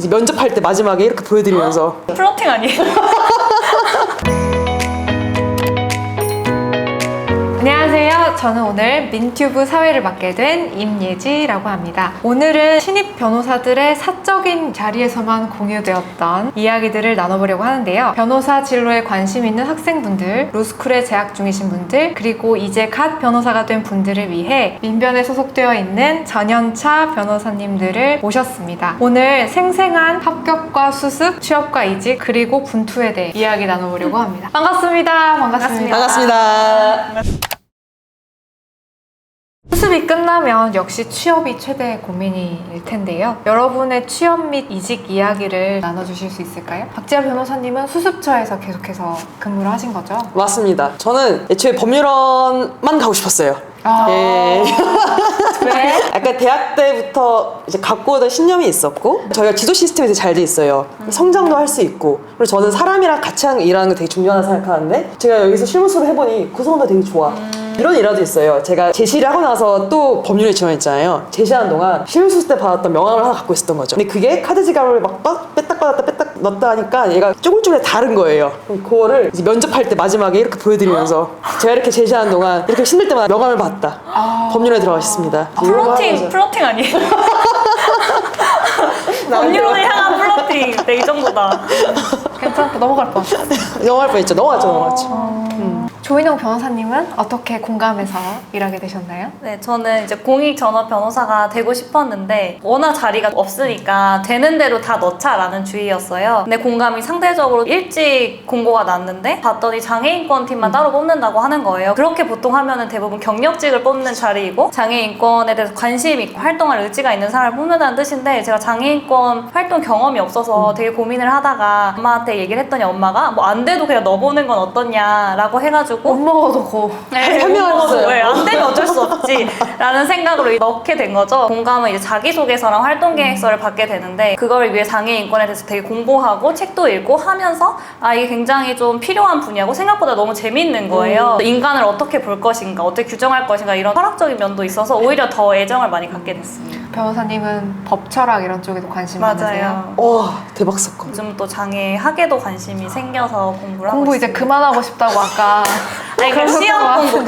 이제 면접할 때 마지막에 이렇게 보여드리면서 플러팅 아니에요? 안녕하세요. 저는 오늘 민튜브 사회를 맡게 된 임예지라고 합니다. 오늘은 신입 변호사들의 사적인 자리에서만 공유되었던 이야기들을 나눠보려고 하는데요. 변호사 진로에 관심 있는 학생분들, 로스쿨에 재학 중이신 분들, 그리고 이제 갓 변호사가 된 분들을 위해 민변에 소속되어 있는 전연차 변호사님들을 모셨습니다. 오늘 생생한 합격과 수습, 취업과 이직, 그리고 분투에 대해 이야기 나눠보려고 합니다. 반갑습니다. 반갑습니다. 수습이 끝나면 역시 취업이 최대의 고민일 텐데요. 여러분의 취업 및 이직 이야기를 나눠주실 수 있을까요? 박지아 변호사님은 수습처에서 계속해서 근무를 하신 거죠? 맞습니다. 저는 애초에 법률원만 가고 싶었어요. 예. 왜? 약간 대학 때부터 이제 갖고 오던 신념이 있었고, 저희가 지도 시스템이 되게 잘 돼 있어요. 성장도 할 수 있고, 그리고 저는 사람이랑 같이 일하는 거 되게 중요하다고 생각하는데, 제가 여기서 실무수를 해보니 구성도 되게 좋아. 이런 일화도 있어요. 제가 제시를 하고 나서 또 법률에 지원했잖아요. 제시하는 동안 실무수 때 받았던 명함을 하나 갖고 있었던 거죠. 근데 그게 카드 지갑을 막 뺐다 받았다 뺐다 넣었다 하니까 얘가 쪼글쪼글 다른 거예요. 그럼 그거를 이제 면접할 때 마지막에 이렇게 보여드리면서 제가 이렇게 제시하는 동안 이렇게 힘들 때마다 명함을 받았다. 법률에 들어가셨습니다. 플러팅 아니에요? 법률을 향한 플러팅. 네, 이 정도다. 괜찮다. 넘어갈 뻔. 넘어갈 뻔했죠. 넘어갔죠. 조인영 변호사님은 어떻게 공감해서 일하게 되셨나요? 네, 저는 이제 공익 전업 변호사가 되고 싶었는데 워낙 자리가 없으니까 되는 대로 다 넣자라는 주의였어요. 근데 공감이 상대적으로 일찍 공고가 났는데 봤더니 장애인권 팀만 따로 뽑는다고 하는 거예요. 그렇게 보통 하면은 대부분 경력직을 뽑는 자리이고 장애인권에 대해서 관심 있고 활동할 의지가 있는 사람을 뽑는다는 뜻인데, 제가 장애인권 활동 경험이 없어서 되게 고민을 하다가 엄마한테 얘기를 했더니 엄마가 뭐 안 돼도 그냥 넣어보는 건 어떠냐라고 해가지고 못 먹어도 고. 네, 현명하셨어요. 왜 안 되면 어쩔 수 없지 라는 생각으로 넣게 된 거죠. 공감은 이제 자기소개서랑 활동계획서를 받게 되는데, 그걸 위해 장애인권에 대해서 되게 공부하고 책도 읽고 하면서 이게 굉장히 좀 필요한 분야고 생각보다 너무 재밌는 거예요. 인간을 어떻게 볼 것인가, 어떻게 규정할 것인가, 이런 철학적인 면도 있어서 오히려 더 애정을 많이 갖게 됐습니다. 변호사님은 법, 철학 이런 쪽에도 관심 많으세요? 와, 대박 사건. 요즘 또 장애학에도 관심이 생겨서 공부를 하고 공부 이제 있습니다. 그만하고 싶다고 아까. 아니, 그럼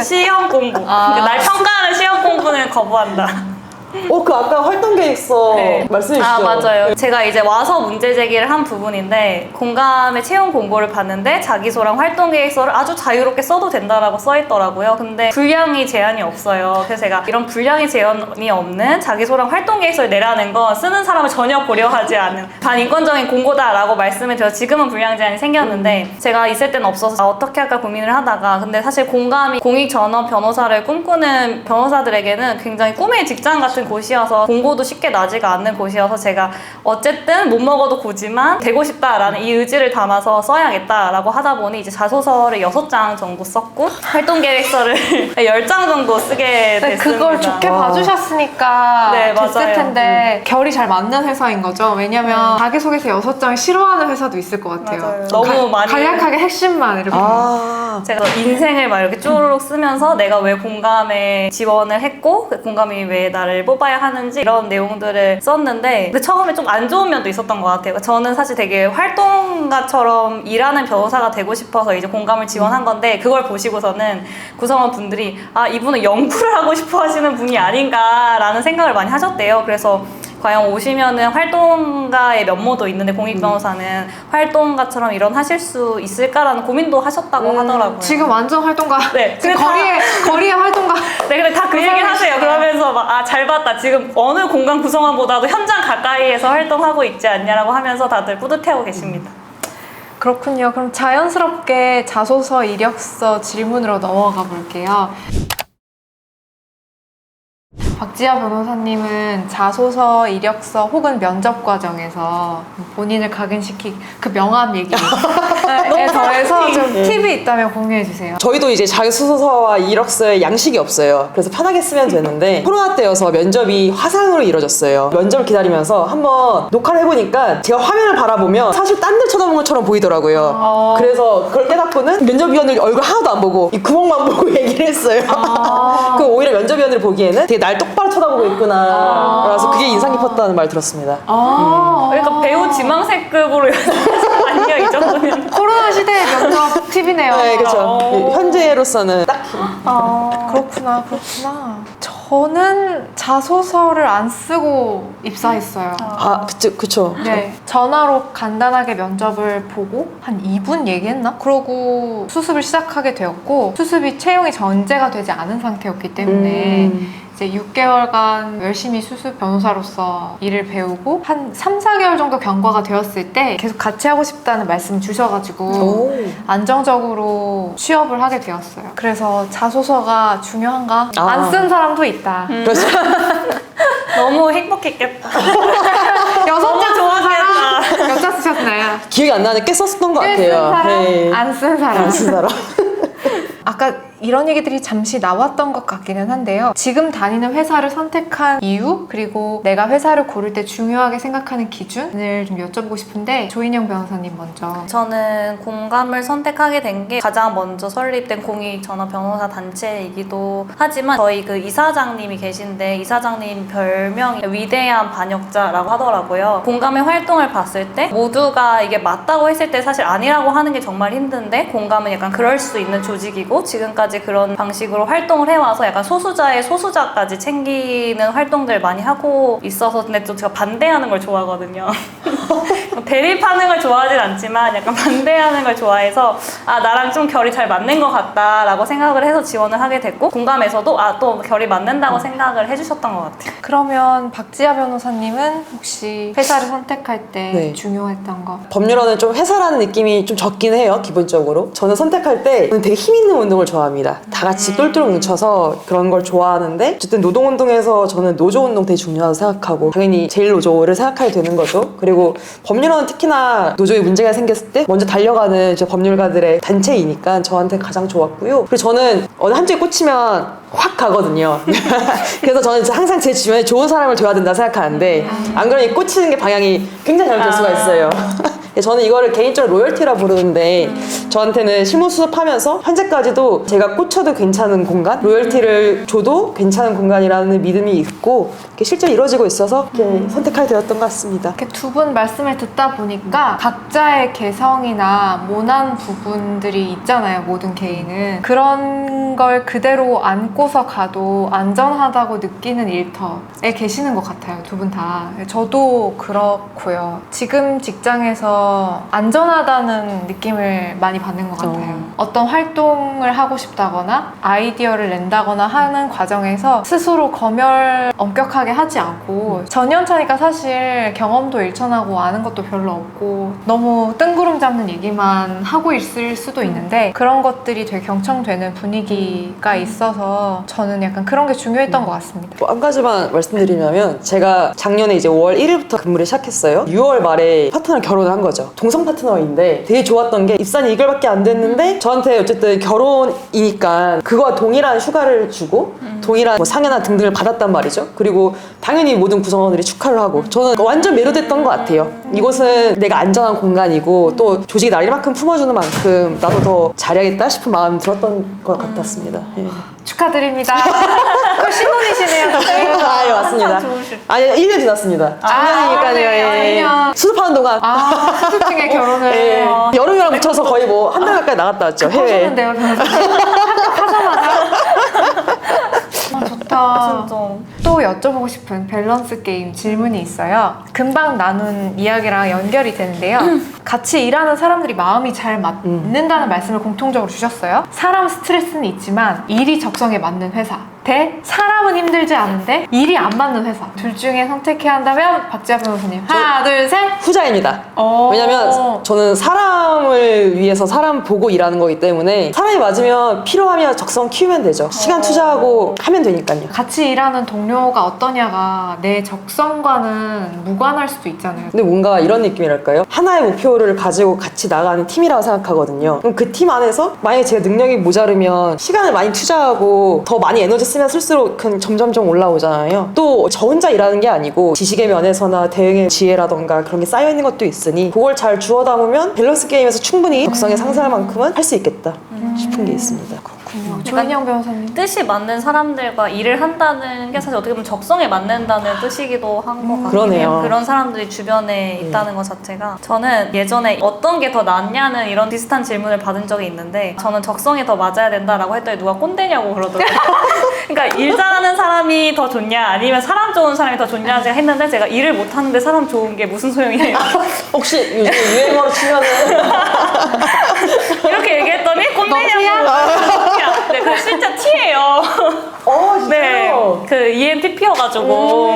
시험 공부. 그러니까 날 평가하는 시험 공부는 거부한다. 그 아까 활동계획서 네. 말씀해 주시죠. 맞아요. 제가 이제 와서 문제 제기를 한 부분인데, 공감의 채용 공고를 봤는데 자기소랑 활동계획서를 아주 자유롭게 써도 된다라고 써있더라고요. 근데 분량이 제한이 없어요. 그래서 제가 이런 분량이 제한이 없는 자기소랑 활동계획서를 내라는 건 쓰는 사람을 전혀 고려하지 않은 반인권적인 공고다라고 말씀을 드려. 지금은 분량 제한이 생겼는데 제가 있을 때는 없어서 어떻게 할까 고민을 하다가, 근데 사실 공감이 공익 전업 변호사를 꿈꾸는 변호사들에게는 굉장히 꿈의 직장 같은 곳이어서 공고도 쉽게 나지가 않는 곳이어서 제가 어쨌든 못 먹어도 고지만 되고 싶다라는 이 의지를 담아서 써야겠다라고 하다 보니 이제 자소서를 6장 정도 썼고 활동계획서를 10장 정도 쓰게 됐습니다. 그걸 좋게 봐주셨으니까 네, 됐을 맞아요. 텐데 결이 잘 맞는 회사인 거죠? 왜냐면 자기소개서 6장 싫어하는 회사도 있을 것 같아요. 맞아요. 너무 많이 간략하게 핵심만 이렇게. 제가 인생을 막 이렇게 쪼르륵 쓰면서 내가 왜 공감에 지원을 했고 그 공감이 왜 나를 뽑아야 하는지 이런 내용들을 썼는데, 근데 처음에 좀 안 좋은 면도 있었던 것 같아요. 저는 사실 되게 활동가처럼 일하는 변호사가 되고 싶어서 이제 공감을 지원한 건데, 그걸 보시고서는 구성원 분들이 이분은 연구를 하고 싶어 하시는 분이 아닌가라는 생각을 많이 하셨대요. 그래서 과연 오시면은 활동가의 면모도 있는데 공익 변호사는 활동가처럼 일원하실 수 있을까라는 고민도 하셨다고 하더라고요. 지금 완전 활동가. 네. 지금 거리에 활동가. 네, 근데 다 그 얘기를 하세요. 그러면서 잘 봤다. 지금 어느 공간 구성원보다도 현장 가까이에서 활동하고 있지 않냐라고 하면서 다들 뿌듯해하고 계십니다. 그렇군요. 그럼 자연스럽게 자소서, 이력서 질문으로 넘어가 볼게요. 박지아 변호사님은 자소서, 이력서 혹은 면접 과정에서 본인을 각인시킨 그 명함 얘기에 더해서 좀 팁이 있다면 공유해 주세요. 저희도 이제 자기소개서와 이력서에 양식이 없어요. 그래서 편하게 쓰면 되는데 코로나 때여서 면접이 화상으로 이루어졌어요. 면접을 기다리면서 한번 녹화를 해보니까 제가 화면을 바라보면 사실 딴 데 쳐다본 것처럼 보이더라고요. 그래서 그걸 깨닫고는 면접위원들 얼굴 하나도 안 보고 이 구멍만 보고 얘기를 했어요. 그 오히려 면접위원들이 보기에는 되게 날 똑바로 쳐다보고 있구나. 그래서 그게 인상 깊었다는 말 들었습니다. 그러니까 배우 지망생급으로 아니요 이 정도면. 코로나 시대의 면접 팁이네요. 네, 그렇죠. 현재로서는 딱 그렇구나. 저는 자소서를 안 쓰고 입사했어요. 그쵸. 네. 전화로 간단하게 면접을 보고 한 2분 얘기했나? 그러고 수습을 시작하게 되었고 수습이 채용이 전제가 되지 않은 상태였기 때문에 이제 6개월간 열심히 수습 변호사로서 일을 배우고 한 3, 4개월 정도 경과가 되었을 때 계속 같이 하고 싶다는 말씀 주셔가지고 안정적으로 취업을 하게 되었어요. 그래서 자소서가 중요한가? 안 쓴 사람도 있다. 그렇죠. 너무 행복했겠다. 여성자 좋아하겠다. 여자 쓰셨나요? 기억이 안 나는데 꽤 썼던 것 쓴 같아요. 사람, 네. 안 쓴 사람. 안 쓴 사람. 아까 이런 얘기들이 잠시 나왔던 것 같기는 한데요. 지금 다니는 회사를 선택한 이유, 그리고 내가 회사를 고를 때 중요하게 생각하는 기준을 좀 여쭤보고 싶은데 조인영 변호사님 먼저. 저는 공감을 선택하게 된 게 가장 먼저 설립된 공익 전업 변호사 단체이기도 하지만 저희 그 이사장님이 계신데 이사장님 별명이 위대한 반역자라고 하더라고요. 공감의 활동을 봤을 때 모두가 이게 맞다고 했을 때 사실 아니라고 하는 게 정말 힘든데 공감은 약간 그럴 수 있는 조직이고 지금까지 그런 방식으로 활동을 해와서 약간 소수자의 소수자까지 챙기는 활동들을 많이 하고 있어서 근데 또 제가 반대하는 걸 좋아하거든요. 대립하는 걸 좋아하진 않지만 약간 반대하는 걸 좋아해서 나랑 좀 결이 잘 맞는 것 같다라고 생각을 해서 지원을 하게 됐고 공감에서도 또 결이 맞는다고 생각을 해주셨던 것 같아요. 그러면 박지아 변호사님은 혹시 회사를 선택할 때 네. 중요했던 거? 법률원은 좀 회사라는 느낌이 좀 적긴 해요, 기본적으로. 저는 선택할 때 저는 되게 힘 있는 운동을 좋아합니다. 다 같이 똘똘 뭉쳐서 그런 걸 좋아하는데 어쨌든 노동운동에서 저는 노조운동 되게 중요하다고 생각하고 당연히 제일 노조를 생각하게 되는 거죠. 그리고 법률원은 특히나 노조에 문제가 생겼을 때 먼저 달려가는 저 법률가들의 단체이니까 저한테 가장 좋았고요. 그리고 저는 어느 한쪽에 꽂히면 확 가거든요. 그래서 저는 항상 제 주변에 좋은 사람을 둬야 된다 생각하는데 안 그러니 꽂히는 게 방향이 굉장히 잘못될 수가 있어요. 저는 이거를 개인적으로 로열티라 부르는데 저한테는 실무 수습하면서 현재까지도 제가 꽂혀도 괜찮은 공간, 로열티를 줘도 괜찮은 공간이라는 믿음이 있고 실제로 이루어지고 있어서 이렇게 선택하게 되었던 것 같습니다. 이렇게 두 분 말씀을 듣다 보니까 각자의 개성이나 모난 부분들이 있잖아요, 모든 개인은. 그런 걸 그대로 안고서 가도 안전하다고 느끼는 일터에 계시는 것 같아요, 두 분 다. 저도 그렇고요. 지금 직장에서 안전하다는 느낌을 많이 받는 것 같아요. 어떤 활동을 하고 싶다거나 아이디어를 낸다거나 하는 과정에서 스스로 검열 엄격하게 하지 않고 전연차니까 사실 경험도 일천하고 아는 것도 별로 없고 너무 뜬구름 잡는 얘기만 하고 있을 수도 있는데 그런 것들이 되게 경청되는 분위기가 있어서 저는 약간 그런 게 중요했던 것 같습니다. 한 가지만 말씀드리면 제가 작년에 이제 5월 1일부터 근무를 시작했어요. 6월 말에 파트너랑 결혼을 한 거죠. 동성 파트너인데 되게 좋았던 게 입사는 2개월밖에 안 됐는데 저한테 어쨌든 결혼이니까 그거와 동일한 휴가를 주고 동일한 뭐 상여나 등등을 받았단 말이죠. 그리고 당연히 모든 구성원들이 축하를 하고 저는 완전 매료됐던 것 같아요. 이곳은 내가 안전한 공간이고 또 조직이 날 일만큼 품어주는 만큼 나도 더 잘해야겠다 싶은 마음이 들었던 것 같았습니다. 예. 축하드립니다. 또 신혼이시네요. 예, 맞습니다. 아니, 1년 지났습니다. 작년이니까요. 네, 예. 1년. 수습하는 동안. 수습 중에 결혼을. 예. 여름이랑 붙여서 거의 뭐 한 달 가까이 나갔다 왔죠. 해외. 하셨는데요, 합격하자마자. 좋다. 진짜. 또 여쭤보고 싶은 밸런스 게임 질문이 있어요. 금방 나눈 이야기랑 연결이 되는데요. 같이 일하는 사람들이 마음이 잘 맞는다는 말씀을 공통적으로 주셨어요. 사람 스트레스는 있지만 일이 적성에 맞는 회사 대 사람은 힘들지 않은데 일이 안 맞는 회사. 둘 중에 선택해야 한다면 박지아 변호사님 하나 둘 셋. 후자입니다. 오. 왜냐면 저는 사람을 위해서 사람 보고 일하는 거기 때문에 사람이 맞으면 필요하면 적성 키우면 되죠. 시간 투자하고 하면 되니까요. 같이 일하는 동료가 어떠냐가 내 적성과는 무관할 수도 있잖아요. 근데 뭔가 이런 느낌이랄까요? 하나의 목표를 가지고 같이 나가는 팀이라고 생각하거든요. 그럼 그 팀 안에서 만약에 제가 능력이 모자르면 시간을 많이 투자하고 더 많이 에너지 쓰면 쓸수록 그냥 점점점 올라오잖아요. 또 저 혼자 일하는 게 아니고 지식의 면에서나 대응의 지혜라던가 그런 게 쌓여있는 것도 있으니 그걸 잘 주워 담으면 밸런스 게임에서 충분히 적성에 상승할 만큼은 할 수 있겠다 싶은 게 있습니다. 그렇군요. 조인영 변호사님. 뜻이 맞는 사람들과 일을 한다는 게 사실 어떻게 보면 적성에 맞는다는 뜻이기도 한 것 같긴 그러네요. 해요. 그런 사람들이 주변에 있다는 것 자체가. 저는 예전에 어떤 게 더 낫냐는 이런 비슷한 질문을 받은 적이 있는데 저는 적성에 더 맞아야 된다라고 했더니 누가 꼰대냐고 그러더라고요. 그러니까 일 잘하는 사람이 더 좋냐 아니면 사람 좋은 사람이 더 좋냐 제가 했는데 제가 일을 못하는데 사람 좋은 게 무슨 소용이에요. 혹시 요즘 유행어로 치면은 이렇게 얘기했더니 꼰대냐고. 네, 그 진짜 T예요. 네, 진짜요? 그 ENTP여가지고.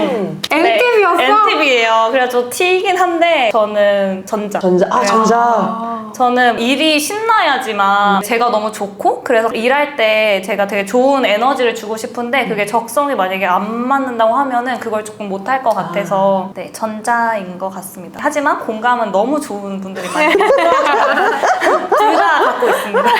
NTV였어? NTV예요. 그래서 T이긴 한데 저는 전자. 전자. 네. 전자. 저는 일이 신나야지만 제가 너무 좋고 그래서 일할 때 제가 되게 좋은 에너지를 주고 싶은데 그게 적성이 만약에 안 맞는다고 하면은 그걸 조금 못할 것 같아서 네, 전자인 것 같습니다. 하지만 공감은 너무 좋은 분들이 많이 둘 다 갖고 있습니다.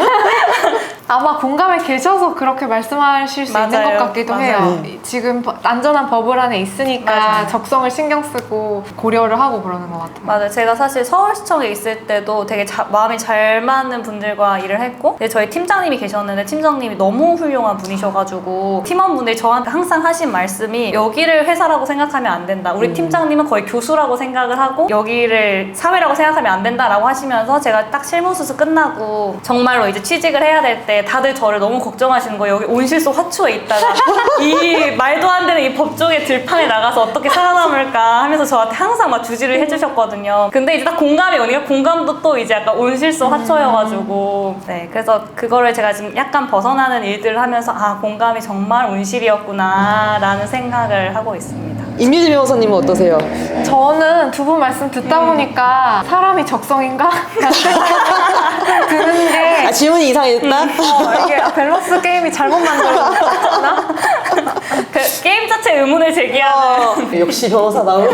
아마 공감에 계셔서 그렇게 말씀하실 수 있는 맞아요. 것 같기도 맞아요. 해요. 지금 안전한 버블 안에 있으니까 맞아요. 적성을 신경 쓰고 고려를 하고 그러는 것 같아요. 맞아요. 제가 사실 서울시청에 있을 때도 되게 마음이 잘 맞는 분들과 일을 했고 근데 저희 팀장님이 계셨는데 팀장님이 너무 훌륭한 분이셔가지고 팀원분들이 저한테 항상 하신 말씀이 여기를 회사라고 생각하면 안 된다. 우리 팀장님은 거의 교수라고 생각을 하고 여기를 사회라고 생각하면 안 된다라고 하시면서 제가 딱 실무수습 끝나고 정말로 이제 취직을 해야 될 때 다들 저를 너무 걱정하시는 거예요. 여기 온실속 화초에 있다가 이 말도 안 되는 이 법조계 들판에 나가서 어떻게 살아남을까 하면서 저한테 항상 막 주지를 해주셨거든요. 근데 이제 딱 공감이 오니까 공감도 또 이제 약간 온실속 화초여가지고 네, 그래서 그거를 제가 지금 약간 벗어나는 일들을 하면서 아 공감이 정말 온실이었구나 라는 생각을 하고 있습니다. 임유진 변호사님은 어떠세요? 저는 두 분 말씀 듣다 보니까 사람이 적성인가? 라는 생각이 드는 게 질문이 이상했다? 이게 밸런스 게임이 잘못 만들어졌나? 그 게임 자체 의문을 제기하는 역시 변호사다운.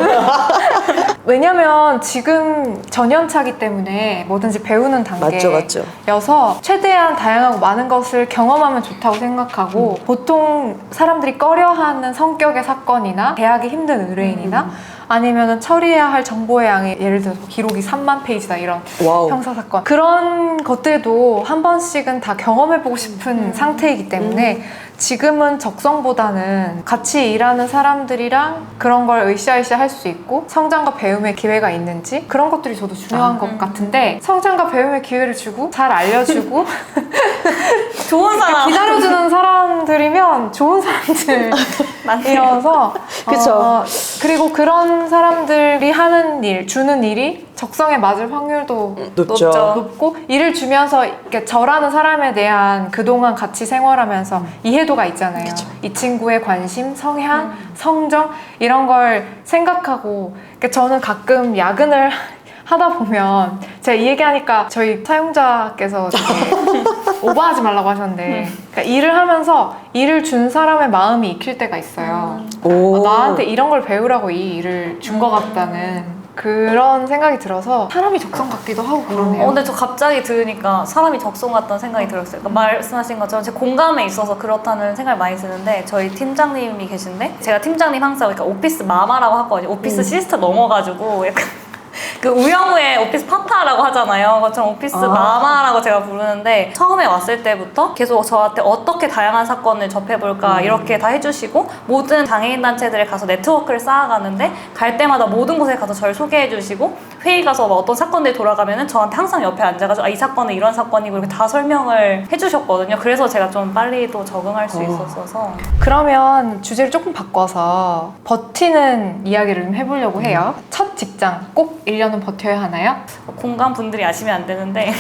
왜냐면 지금 전연차기 때문에 뭐든지 배우는 맞죠, 맞죠. 단계여서 최대한 다양하고 많은 것을 경험하면 좋다고 생각하고 보통 사람들이 꺼려하는 성격의 사건이나 대하기 힘든 의뢰인이나 아니면은 처리해야 할 정보의 양이 예를 들어서 기록이 3만 페이지다 이런 와우. 형사사건 그런 것들도 한 번씩은 다 경험해보고 싶은 상태이기 때문에 지금은 적성보다는 같이 일하는 사람들이랑 그런 걸 으쌰으쌰 할 수 있고 성장과 배움의 기회가 있는지 그런 것들이 저도 중요한 것 같은데 성장과 배움의 기회를 주고 잘 알려주고 좋은 사람 기다려주는 사람들이면 좋은 사람들이어서 그쵸. 그리고 그런 사람들이 하는 일, 주는 일이 적성에 맞을 확률도 높죠. 높고 일을 주면서 이렇게 저라는 사람에 대한 그동안 같이 생활하면서 이해도가 있잖아요. 이 친구의 관심, 성향, 성정 이런 걸 생각하고 그러니까 저는 가끔 야근을 하다 보면 제가 이 얘기하니까 저희 사용자께서 되게 오버하지 말라고 하셨는데 그러니까 일을 하면서 일을 준 사람의 마음이 익힐 때가 있어요. 오. 나한테 이런 걸 배우라고 이 일을 준 것 같다는 그런 생각이 들어서 사람이 적성 같기도 하고 그러네요. 근데 저 갑자기 들으니까 사람이 적성 같다는 생각이 들었어요. 그러니까 말씀하신 것처럼 제 공감에 있어서 그렇다는 생각이 많이 드는데 저희 팀장님이 계신데 제가 팀장님 항상 그러니까 오피스 마마라고 하거든요. 오피스 시스터 넘어가지고 약간 그 우영우의 오피스 파파라고 하잖아요. 그것처럼 오피스 마마라고 제가 부르는데 처음에 왔을 때부터 계속 저한테 어떻게 다양한 사건을 접해볼까 이렇게 다 해주시고 모든 장애인 단체들에 가서 네트워크를 쌓아가는데 갈 때마다 모든 곳에 가서 저를 소개해주시고 회의 가서 막 어떤 사건들이 돌아가면은 저한테 항상 옆에 앉아가지고 아, 이 사건은 이런 사건이고 이렇게 다 설명을 해주셨거든요. 그래서 제가 좀 빨리 또 적응할 수 있었어서 그러면 주제를 조금 바꿔서 버티는 이야기를 좀 해보려고 해요. 첫 직장 꼭 1년은 버텨야 하나요? 공감 분들이 아시면 안 되는데